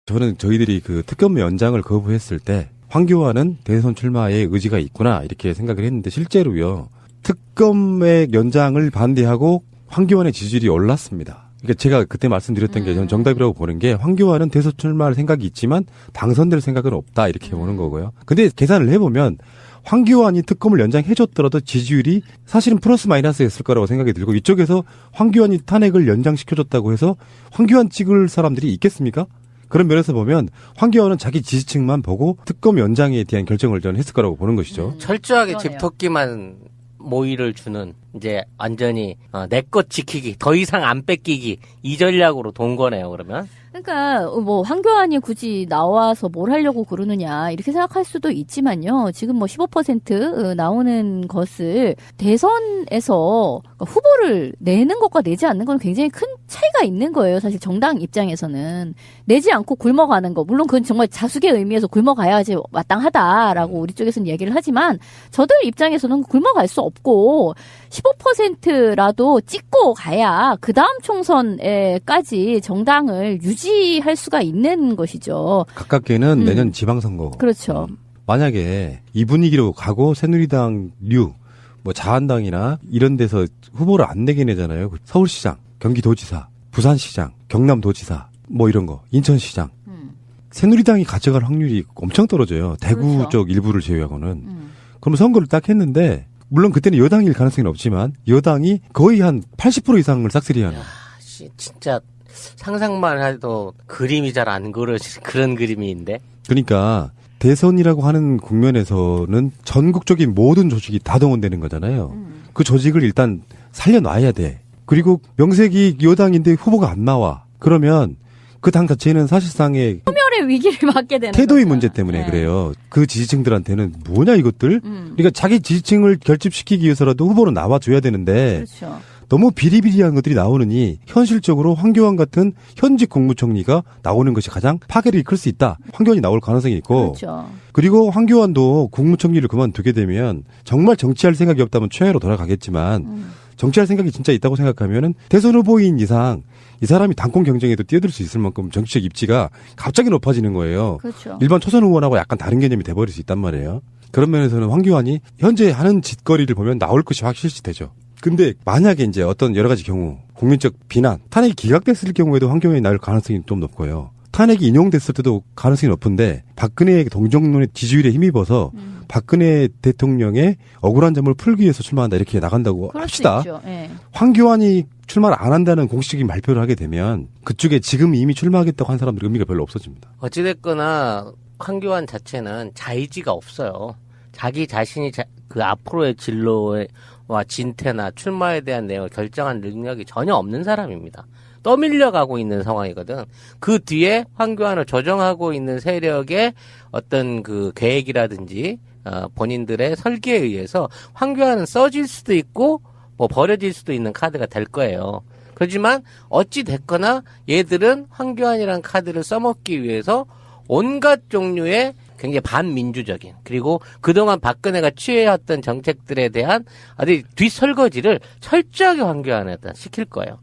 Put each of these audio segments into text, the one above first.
저는 저희들이 그 특검 연장을 거부했을 때 황교안은 대선 출마에 의지가 있구나 이렇게 생각을 했는데 실제로요. 특검의 연장을 반대하고 황교안의 지지율이 올랐습니다. 그러니까 제가 그때 말씀드렸던 게 저는 정답이라고 보는 게 황교안은 대선 출마할 생각이 있지만 당선될 생각은 없다 이렇게 보는 거고요. 근데 계산을 해보면 황교안이 특검을 연장해줬더라도 지지율이 사실은 플러스 마이너스였을 거라고 생각이 들고 이쪽에서 황교안이 탄핵을 연장시켜줬다고 해서 황교안 찍을 사람들이 있겠습니까? 그런 면에서 보면 황교안은 자기 지지층만 보고 특검 연장에 대한 결정을 저는 했을 거라고 보는 것이죠. 철저하게 집토끼만 모의를 주는 이제 완전히 내 것 지키기 더 이상 안 뺏기기 이 전략으로 돈 거네요. 그러면 그러니까 뭐 황교안이 굳이 나와서 뭘 하려고 그러느냐 이렇게 생각할 수도 있지만요. 지금 뭐 15% 나오는 것을 대선에서 후보를 내는 것과 내지 않는 건 굉장히 큰 차이가 있는 거예요. 사실 정당 입장에서는 내지 않고 굶어가는 거 물론 그건 정말 자숙의 의미에서 굶어가야지 마땅하다라고 우리 쪽에서는 얘기를 하지만 저들 입장에서는 굶어갈 수 없고 15%라도 찍고 가야 그 다음 총선에까지 정당을 유지할 수가 있는 것이죠. 가깝게는 내년 지방선거. 그렇죠. 만약에 이 분위기로 가고 새누리당류, 뭐 자한당이나 이런 데서 후보를 안 내게 내잖아요. 서울시장, 경기도지사, 부산시장, 경남도지사, 뭐 이런 거, 인천시장. 새누리당이 가져갈 확률이 엄청 떨어져요. 대구 그렇죠. 쪽 일부를 제외하고는. 그럼 선거를 딱 했는데 물론 그때는 여당일 가능성이 없지만 여당이 거의 한 80% 이상을 싹쓸이하는. 진짜 상상만 해도 그림이 잘 안 그려지는 그런 그림인데. 그러니까 대선이라고 하는 국면에서는 전국적인 모든 조직이 다 동원되는 거잖아요. 그 조직을 일단 살려놔야 돼. 그리고 명색이 여당인데 후보가 안 나와. 그러면 그 당 자체는 사실상의 소멸의 위기를 맞게 되는 태도의 거죠. 문제 때문에 네. 그래요. 그 지지층들한테는 뭐냐 이것들. 그러니까 자기 지지층을 결집시키기 위해서라도 후보로 나와줘야 되는데 그렇죠. 너무 비리비리한 것들이 나오느니 현실적으로 황교안 같은 현직 국무총리가 나오는 것이 가장 파괴력이 클 수 있다. 황교안이 나올 가능성이 있고 그렇죠. 그리고 황교안도 국무총리를 그만두게 되면 정말 정치할 생각이 없다면 최하로 돌아가겠지만 정치할 생각이 진짜 있다고 생각하면은 대선 후보인 이상 이 사람이 당권 경쟁에도 뛰어들 수 있을 만큼 정치적 입지가 갑자기 높아지는 거예요. 그렇죠. 일반 초선 의원하고 약간 다른 개념이 돼버릴 수 있단 말이에요. 그런 면에서는 황교안이 현재 하는 짓거리를 보면 나올 것이 확실시 되죠. 근데 만약에 이제 어떤 여러 가지 경우 국민적 비난, 탄핵이 기각됐을 경우에도 황교안이 나올 가능성이 좀 높고요. 탄핵이 인용됐을 때도 가능성이 높은데 박근혜의 동정론의 지지율에 힘입어서 박근혜 대통령의 억울한 점을 풀기 위해서 출마한다 이렇게 나간다고 합시다. 네. 황교안이 출마를 안 한다는 공식적인 발표를 하게 되면 그쪽에 지금 이미 출마하겠다고 한 사람들 의미가 별로 없어집니다. 어찌됐거나 황교안 자체는 자의지가 없어요. 자기 자신이 그 앞으로의 진로와 진퇴나 출마에 대한 내용을 결정한 능력이 전혀 없는 사람입니다. 떠밀려가고 있는 상황이거든. 그 뒤에 황교안을 조정하고 있는 세력의 어떤 그 계획이라든지 본인들의 설계에 의해서 황교안은 써질 수도 있고 뭐 버려질 수도 있는 카드가 될 거예요. 그렇지만 어찌 됐거나 얘들은 황교안이라는 카드를 써먹기 위해서 온갖 종류의 굉장히 반민주적인 그리고 그동안 박근혜가 취해왔던 정책들에 대한 아주 뒷설거지를 철저하게 황교안에다 시킬 거예요.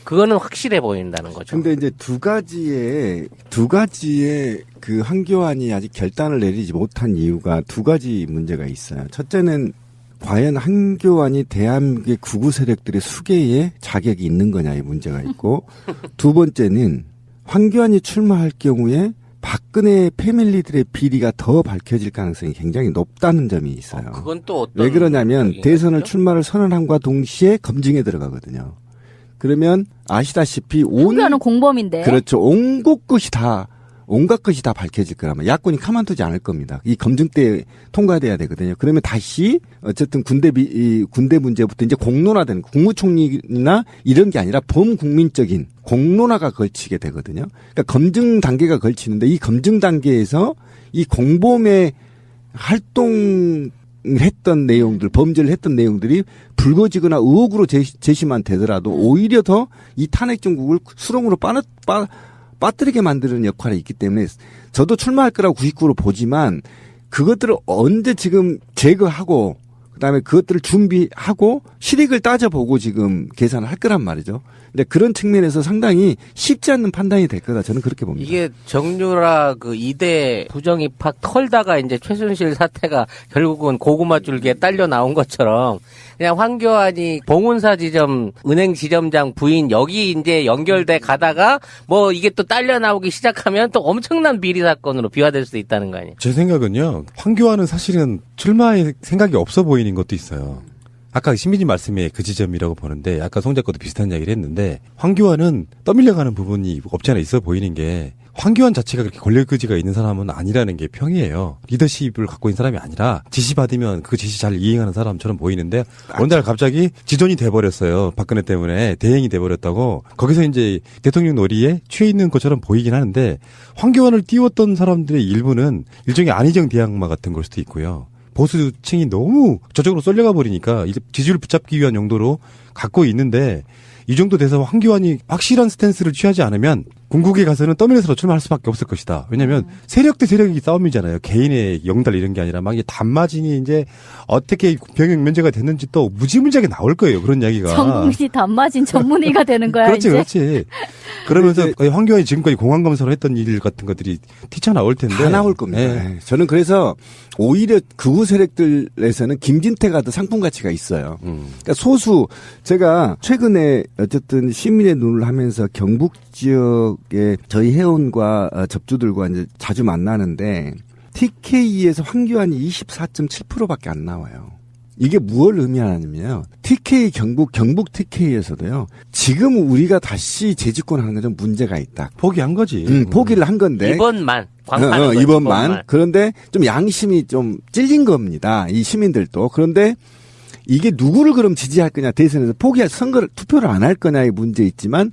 그거는 확실해 보인다는 거죠. 근데 이제 두 가지의 그 황교안이 아직 결단을 내리지 못한 이유가 두 가지 문제가 있어요. 첫째는 과연 황교안이 대한민국의 극우 세력들의 수계에 자격이 있는 거냐의 문제가 있고 두 번째는 황교안이 출마할 경우에 박근혜 패밀리들의 비리가 더 밝혀질 가능성이 굉장히 높다는 점이 있어요. 그건 또 어떤 왜 그러냐면 대선을 거죠? 출마를 선언함과 동시에 검증에 들어가거든요. 그러면 아시다시피 황교안은 공범인데. 그렇죠. 온갖 것이 다 밝혀질 거라면 야권이 가만두지 않을 겁니다. 이 검증 때 통과돼야 되거든요. 그러면 다시 어쨌든 군대 문제부터 이제 공론화되는 국무총리나 이런 게 아니라 범국민적인 공론화가 걸치게 되거든요. 그러니까 검증 단계가 걸치는데 이 검증 단계에서 이 공범의 활동했던 내용들, 범죄를 했던 내용들이 불거지거나 의혹으로 제시만 되더라도 오히려 더 이 탄핵 정국을 수렁으로 빠뜨리게 만드는 역할이 있기 때문에 저도 출마할 거라고 99% 보지만 그것들을 언제 지금 제거하고 그다음에 그것들을 준비하고 실익을 따져보고 지금 계산을 할 거란 말이죠. 근데 그런 측면에서 상당히 쉽지 않는 판단이 될 거다. 저는 그렇게 봅니다. 이게 정유라 그 이대 부정입학 털다가 이제 최순실 사태가 결국은 고구마 줄기에 딸려 나온 것처럼 그냥 황교안이 봉은사 지점 은행 지점장 부인 여기 이제 연결돼 가다가 뭐 이게 또 딸려 나오기 시작하면 또 엄청난 비리 사건으로 비화될 수도 있다는 거 아니에요. 제 생각은요. 황교안은 사실은 출마의 생각이 없어 보이는 것도 있어요. 아까 신민님 말씀에 그 지점이라고 보는데 아까 송 작가도 비슷한 이야기를 했는데 황교안은 떠밀려가는 부분이 없지 않아 있어 보이는 게 황교안 자체가 그렇게 권력 의지가 있는 사람은 아니라는 게 평이에요. 리더십을 갖고 있는 사람이 아니라 지시받으면 그 지시 잘 이행하는 사람처럼 보이는데 어느 날 갑자기 지존이 돼버렸어요. 박근혜 때문에 대행이 돼버렸다고 거기서 이제 대통령 놀이에 취해 있는 것처럼 보이긴 하는데 황교안을 띄웠던 사람들의 일부는 일종의 안희정 대항마 같은 걸 수도 있고요. 보수층이 너무 저쪽으로 쏠려가 버리니까 지지율 붙잡기 위한 용도로 갖고 있는데 이 정도 돼서 황교안이 확실한 스탠스를 취하지 않으면 궁극에 가서는 떠밀려서 출마할 수밖에 없을 것이다. 왜냐하면 세력 대 세력이 싸움이잖아요. 개인의 영달 이런 게 아니라 막 이게 단마진이 이제 어떻게 병역 면제가 됐는지 또 무지무지하게 나올 거예요. 그런 이야기가. 전 국민이 단마진 전문의가 되는 거야. 그렇지, 이제. 그렇지. 그러면서 황교안이 지금까지 공안검사로 했던 일 같은 것들이 튀쳐나올 텐데. 다 나올 겁니다. 네. 저는 그래서 오히려 극우 세력들에서는 김진태가 더 상품 가치가 있어요. 그러니까 소수 제가 최근에 어쨌든 시민의 눈을 하면서 경북 지역에 저희 회원과 접주들과 이제 자주 만나는데 TK에서 황교안이 24.7%밖에 안 나와요. 이게 무엇을 의미하냐면요. TK 경북 TK에서도요. 지금 우리가 다시 재집권하는 건 문제가 있다. 포기한 거지. 포기를 한 건데. 이번만 광파는 거지, 이번만. 그런데 좀 양심이 좀 찔린 겁니다. 이 시민들도. 그런데 이게 누구를 그럼 지지할 거냐 대선에서 포기할 선거를 투표를 안 할 거냐의 문제 있지만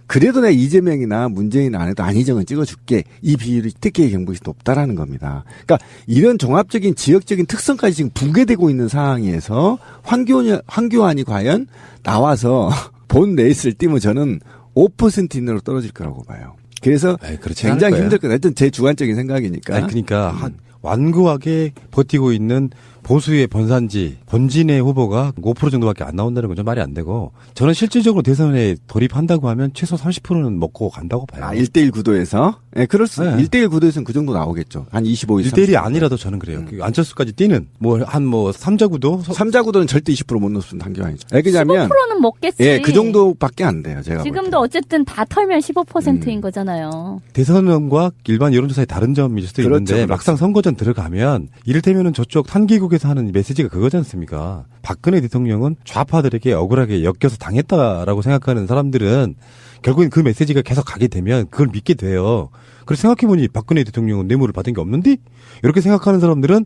그래도 내가 이재명이나 문재인 안 해도 안희정은 찍어줄게. 이 비율이 TK 경북이 높다라는 겁니다. 그러니까 이런 종합적인 지역적인 특성까지 지금 붕괴되고 있는 상황에서 황교안이 과연 나와서 본 레이스를 뛰면 저는 5% 이내로 떨어질 거라고 봐요. 그래서 굉장히 힘들 거다. 하여튼 제 주관적인 생각이니까. 아니, 그러니까 완고하게 버티고 있는 보수의 본진의 후보가 5% 정도밖에 안 나온다는 건 좀 말이 안 되고 저는 실질적으로 대선에 돌입한다고 하면 최소 30%는 먹고 간다고 봐요. 1대1 구도에서? 네, 그럴 수, 네. 1대1 구도에서는 그 정도 나오겠죠. 한 25, 30. 1대1이 아니라도 저는 그래요. 안철수까지 뛰는, 3자 구도? 3자 구도는 절대 20% 못 넣었으면 한교안이죠. 왜냐면 15%는 먹겠지. 예, 그 정도밖에 안 돼요, 제가. 지금도 어쨌든 다 털면 15%인 거잖아요. 대선과 일반 여론조사의 다른 점일 수도 있는데 그렇죠. 막상 선거전 들어가면 이를테면은 저쪽 탄기국에서 하는 메시지가 그거지 않습니까? 박근혜 대통령은 좌파들에게 억울하게 엮여서 당했다라고 생각하는 사람들은 결국엔 그 메시지가 계속 가게 되면 그걸 믿게 돼요. 그래서 생각해보니 박근혜 대통령은 뇌물을 받은 게 없는데? 이렇게 생각하는 사람들은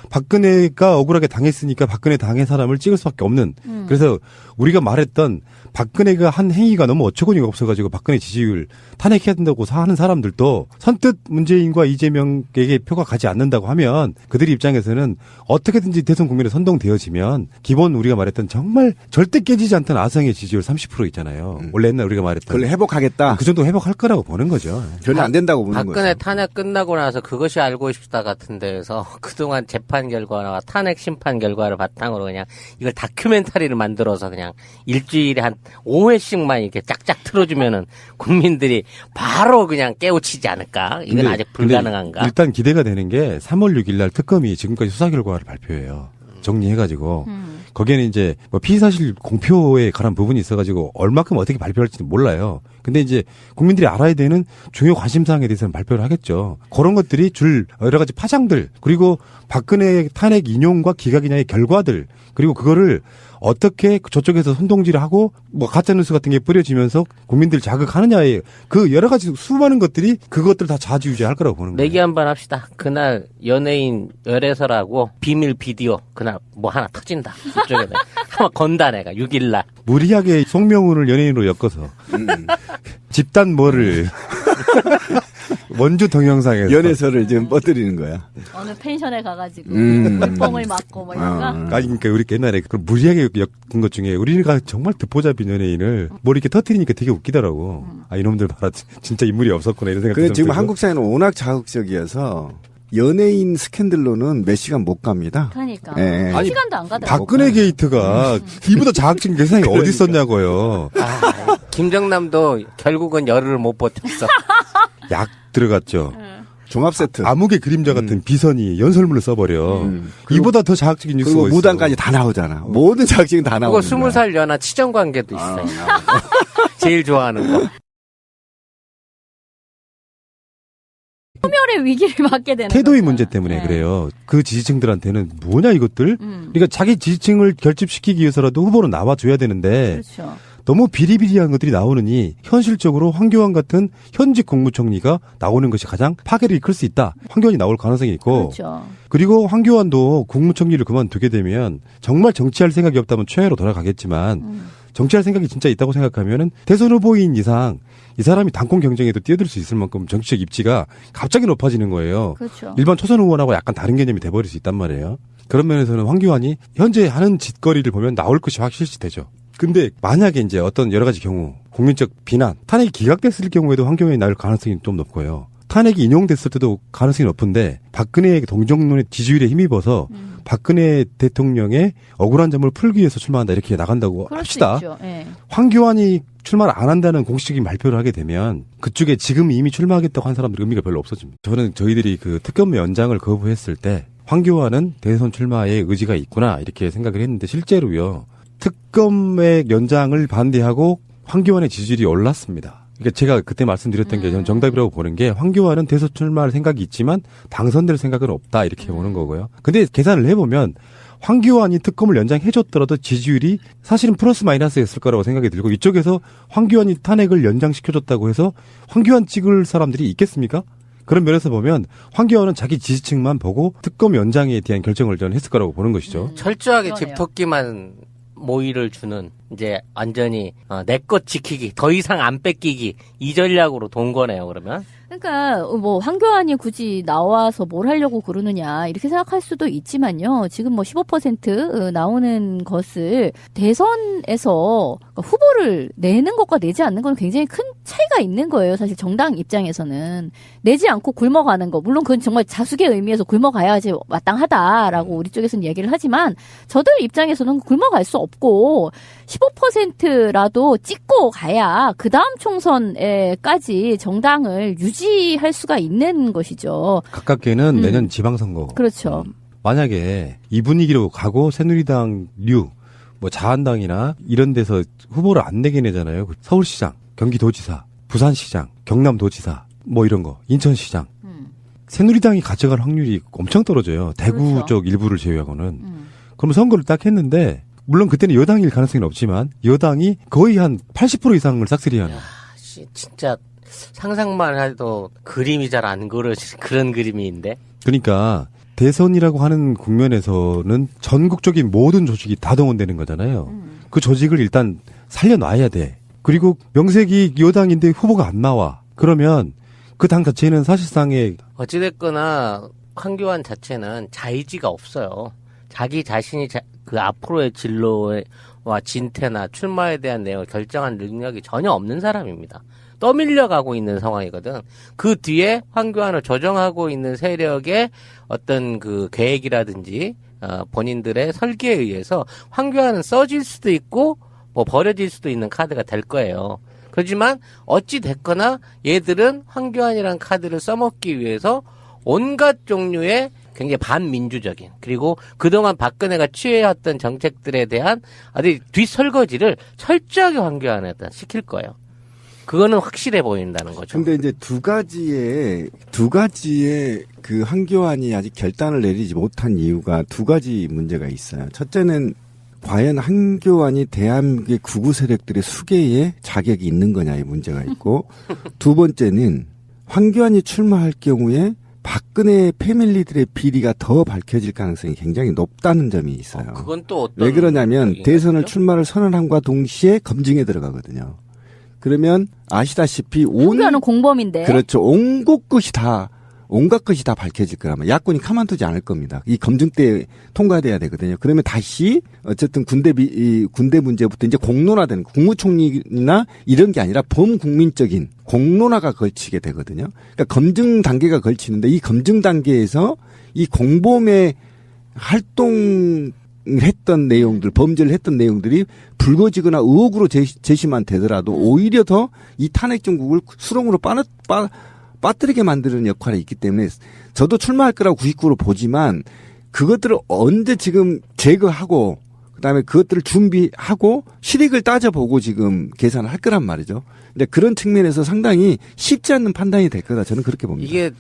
박근혜가 억울하게 당했으니까 박근혜 당한 사람을 찍을 수밖에 없는. 그래서 우리가 말했던 박근혜가 한 행위가 너무 어처구니가 없어가지고 박근혜 지지율 탄핵해야 된다고 하는 사람들도 선뜻 문재인과 이재명에게 표가 가지 않는다고 하면 그들의 입장에서는 어떻게든지 대선 국면에 선동되어지면 기본 우리가 말했던 정말 절대 깨지지 않던 아성의 지지율 30% 있잖아요. 원래 옛날 우리가 말했던. 그걸 회복하겠다. 그 정도 회복할 거라고 보는 거죠. 별로 안 된다고 보는 거죠. 박근혜 탄핵 끝나고 나서 그것이 알고 싶다 같은 데에서 그동안 재판 결과나 탄핵 심판 결과를 바탕으로 그냥 이걸 다큐멘터리를 만들어서 그냥 일주일에 한 5회씩만 이렇게 짝짝 틀어주면은 국민들이 바로 그냥 깨우치지 않을까? 이건 아직 불가능한가? 일단 기대가 되는 게 3월 6일 날 특검이 지금까지 수사 결과를 발표해요. 정리해가지고 거기에는 이제 뭐 피의사실 공표에 관한 부분이 있어가지고 얼마큼 어떻게 발표할지는 몰라요. 근데 이제 국민들이 알아야 되는 중요 관심사항에 대해서는 발표를 하겠죠. 그런 것들이 줄 여러 가지 파장들 그리고 박근혜 탄핵 인용과 기각인양의 결과들 그리고 그거를 어떻게 저쪽에서 선동질을 하고 뭐 가짜뉴스 같은 게 뿌려지면서 국민들 자극하느냐의 그 여러 가지 수많은 것들이 그것들 다 좌지우지할 거라고 보는 거예요. 내기 한번 합시다. 그날 연예인 열애설하고 비밀 비디오 그날 뭐 하나 터진다. 이쪽에다 한번 건다 내가 6일날. 무리하게 송명훈을 연예인으로 엮어서 집단 뭐를 원주 동영상에서 연애설을 지금 뻗드리는 거야. 어느 펜션에 가가지고 물뽕을 맞고 뭐 이런가? 아니 그러니까 우리 옛날에 그걸 무리하게 엮은 것 중에 우리가 정말 듣보잡인 연예인을 뭐 이렇게 터뜨리니까 되게 웃기더라고. 아 이놈들 봐라 진짜 인물이 없었구나 이런 생각. 근데 지금 한국 사회는 워낙 자극적이어서 연예인 스캔들로는 몇 시간 못 갑니다. 그러니까. 예. 한 시간도 안 가더라고요. 박근혜 게이트가 이보다 자극적인 게 세상에 어디 있었냐고요. 아, 김정남도 결국은 열흘을 못 버텼어. 약 들어갔죠. 종합 세트. 암흑의 그림자 같은 비선이 연설문을 써버려. 이보다 더 자극적인 뉴스가 그리고 있어. 무당까지 다 나오잖아. 모든 자극적인 다 나오고. 그거 20살 연하 치정 관계도 있어요. 제일 좋아하는 거. 소멸의 위기를 맞게 되는 태도의 거죠. 문제 때문에 네. 그래요. 그 지지층들한테는 뭐냐 이것들. 음. 그러니까 자기 지지층을 결집시키기 위해서라도 후보로 나와줘야 되는데 그렇죠. 너무 비리비리한 것들이 나오느니 현실적으로 황교안 같은 현직 국무총리가 나오는 것이 가장 파괴를 이끌 수 있다. 황교안이 나올 가능성이 있고 그렇죠. 그리고 황교안도 국무총리를 그만두게 되면 정말 정치할 생각이 없다면 최애로 돌아가겠지만 정치할 생각이 진짜 있다고 생각하면은 대선 후보인 이상 이 사람이 당권 경쟁에도 뛰어들 수 있을 만큼 정치적 입지가 갑자기 높아지는 거예요. 그렇죠. 일반 초선 의원하고 약간 다른 개념이 돼버릴 수 있단 말이에요. 그런 면에서는 황교안이 현재 하는 짓거리를 보면 나올 것이 확실시 되죠. 근데 만약에 이제 어떤 여러 가지 경우 국민적 비난, 탄핵이 기각됐을 경우에도 황교안이 나올 가능성이 좀 높고요. 탄핵이 인용됐을 때도 가능성이 높은데 박근혜의 동정론의 지지율에 힘입어서 박근혜 대통령의 억울한 점을 풀기 위해서 출마한다 이렇게 나간다고 그럴 합시다. 수 있죠. 예. 황교안이 출마를 안 한다는 공식적인 발표를 하게 되면 그쪽에 지금 이미 출마하겠다고 한 사람들 의미가 별로 없어집니다. 저는 저희들이 그 특검 연장을 거부했을 때 황교안은 대선 출마에 의지가 있구나 이렇게 생각을 했는데 실제로요. 특검의 연장을 반대하고 황교안의 지지율이 올랐습니다. 그러니까 제가 그때 말씀드렸던 게 저는 정답이라고 보는 게 황교안은 대선 출마할 생각이 있지만 당선될 생각은 없다 이렇게 보는 거고요. 근데 계산을 해보면 황교안이 특검을 연장해줬더라도 지지율이 사실은 플러스 마이너스였을 거라고 생각이 들고 이쪽에서 황교안이 탄핵을 연장시켜줬다고 해서 황교안 찍을 사람들이 있겠습니까? 그런 면에서 보면 황교안은 자기 지지층만 보고 특검 연장에 대한 결정을 저는 했을 거라고 보는 것이죠. 철저하게 그러네요. 집토끼만 모의를 주는 이제 완전히 내 것 지키기 더 이상 안 뺏기기 이 전략으로 돈 거네요. 그러면 그러니까 뭐 황교안이 굳이 나와서 뭘 하려고 그러느냐 이렇게 생각할 수도 있지만요. 지금 뭐 15% 나오는 것을 대선에서 그러니까 후보를 내는 것과 내지 않는 건 굉장히 큰 차이가 있는 거예요. 사실 정당 입장에서는 내지 않고 굶어가는 거 물론 그건 정말 자숙의 의미에서 굶어가야지 마땅하다라고 우리 쪽에서는 얘기를 하지만 저들 입장에서는 굶어갈 수 없고 15%라도 찍고 가야 그 다음 총선에까지 정당을 유지할 수가 있는 것이죠. 가깝게는 내년 지방선거. 그렇죠. 만약에 이 분위기로 가고 새누리당류, 뭐 자한당이나 이런 데서 후보를 안 내게 내잖아요. 서울시장, 경기도지사, 부산시장, 경남도지사, 뭐 이런 거, 인천시장. 새누리당이 가져갈 확률이 엄청 떨어져요. 대구 그렇죠. 쪽 일부를 제외하고는. 그럼 선거를 딱 했는데 물론 그때는 여당일 가능성은 없지만 여당이 거의 한 80% 이상을 싹쓸이하는. 진짜 상상만 해도 그림이 잘 안 그려지는 그런 그림인데. 그러니까 대선이라고 하는 국면에서는 전국적인 모든 조직이 다 동원되는 거잖아요. 그 조직을 일단 살려놔야 돼. 그리고 명색이 여당인데 후보가 안 나와. 그러면 그 당 자체는 사실상의 어찌됐거나 황교안 자체는 자의지가 없어요. 자기 자신이 그 앞으로의 진로와 진퇴나 출마에 대한 내용을 결정한 능력이 전혀 없는 사람입니다. 떠밀려가고 있는 상황이거든. 그 뒤에 황교안을 조정하고 있는 세력의 어떤 그 계획이라든지 본인들의 설계에 의해서 황교안은 써질 수도 있고 뭐 버려질 수도 있는 카드가 될 거예요. 그렇지만 어찌 됐거나 얘들은 황교안이라는 카드를 써먹기 위해서 온갖 종류의 굉장히 반민주적인 그리고 그동안 박근혜가 취해왔던 정책들에 대한 아주 뒷설거지를 철저하게 황교안에다 시킬 거예요. 그거는 확실해 보인다는 거죠. 근데 이제 두 가지의 그 황교안이 아직 결단을 내리지 못한 이유가 두 가지 문제가 있어요. 첫째는 과연 황교안이 대한민국의 극우 세력들의 수계에 자격이 있는 거냐의 문제가 있고 두 번째는 황교안이 출마할 경우에 박근혜 패밀리들의 비리가 더 밝혀질 가능성이 굉장히 높다는 점이 있어요. 그건 또 어떤 왜 그러냐면 대선을 거죠? 출마를 선언함과 동시에 검증에 들어가거든요. 그러면 아시다시피 황교안은 공범인데. 그렇죠. 온 곳곳이 다 온갖 것이 다 밝혀질 거라면 야권이 가만두지 않을 겁니다. 이 검증 때 통과돼야 되거든요. 그러면 다시 어쨌든 군대 문제부터 이제 공론화되는 국무총리나 이런 게 아니라 범국민적인 공론화가 걸치게 되거든요. 그러니까 검증 단계가 걸치는데 이 검증 단계에서 이 공범의 활동했던 내용들, 범죄를 했던 내용들이 불거지거나 의혹으로 제시만 되더라도 오히려 더 이 탄핵 정국을 수렁으로 빠뜨리게 만드는 역할이 있기 때문에 저도 출마할 거라고 99% 보지만 그것들을 언제 지금 제거하고 그다음에 그것들을 준비하고 실익을 따져보고 지금 계산을 할 거란 말이죠. 근데 그런 측면에서 상당히 쉽지 않는 판단이 될 거다. 저는 그렇게 봅니다. 이게